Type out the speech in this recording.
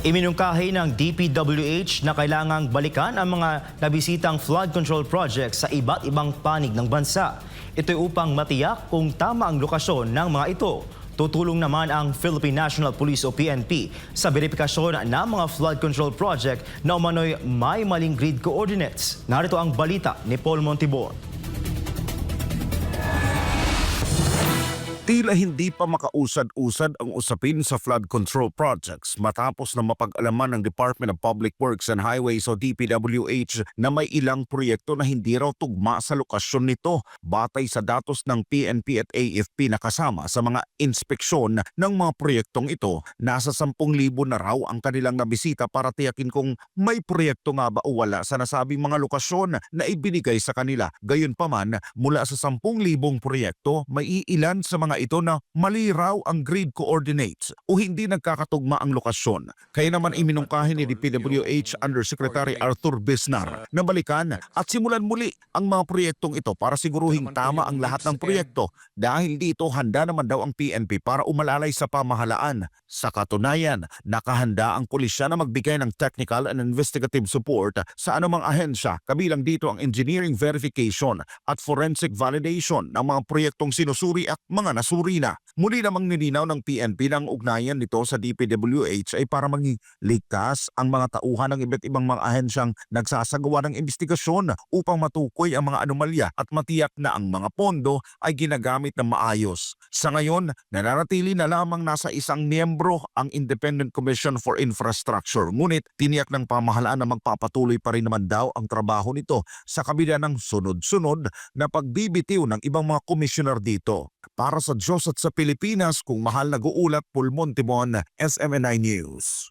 Iminungkahi ng DPWH na kailangang balikan ang mga nabisitang flood control projects sa iba't ibang panig ng bansa. Ito'y upang matiyak kung tama ang lokasyon ng mga ito. Tutulong naman ang Philippine National Police o PNP sa verifikasyon ng mga flood control project na umano'y may maling grid coordinates. Narito ang balita ni Paul Montibor. Tila hindi pa makausad-usad ang usapin sa flood control projects matapos na mapag-alaman ng Department of Public Works and Highways o DPWH na may ilang proyekto na hindi raw tugma sa lokasyon nito batay sa datos ng PNP at AFP na kasama sa mga inspeksyon ng mga proyektong ito. Nasa 10,000 na raw ang kanilang nabisita para tiyakin kung may proyekto nga ba o wala sa nasabing mga lokasyon na ibinigay sa kanila. Gayunpaman, mula sa 10,000 proyekto, may iilan sa mga ito na mali raw ang grid coordinates o hindi nagkakatugma ang lokasyon. Kaya naman iminungkahi ni DPWH Undersecretary Arthur Bisnar na balikan at simulan muli ang mga proyektong ito para siguruhing tama ang lahat ng proyekto dahil dito handa naman daw ang PNP para umalalay sa pamahalaan. Sa katunayan, nakahanda ang pulisya na magbigay ng technical and investigative support sa anumang ahensya, kabilang dito ang engineering verification at forensic validation ng mga proyektong sinusuri at mga nasuri na. Muli namang nilinaw ng PNP na ang ugnayan nito sa DPWH ay para maging ligtas ang mga tauhan ng iba't ibang mga ahensyang nagsasagawa ng investigasyon upang matukoy ang mga anomalya at matiyak na ang mga pondo ay ginagamit ng maayos. Sa ngayon, nananatili na lamang nasa isang miyembro ang Independent Commission for Infrastructure. Ngunit tiniyak ng pamahalaan na magpapatuloy pa rin naman daw ang trabaho nito sa kabila ng sunod-sunod na pagbibitiw ng ibang mga komisyoner dito. Para sa Diyos at sa Pilipinas, kung mahal nag-uulat, Paul Montibon, SMNI News.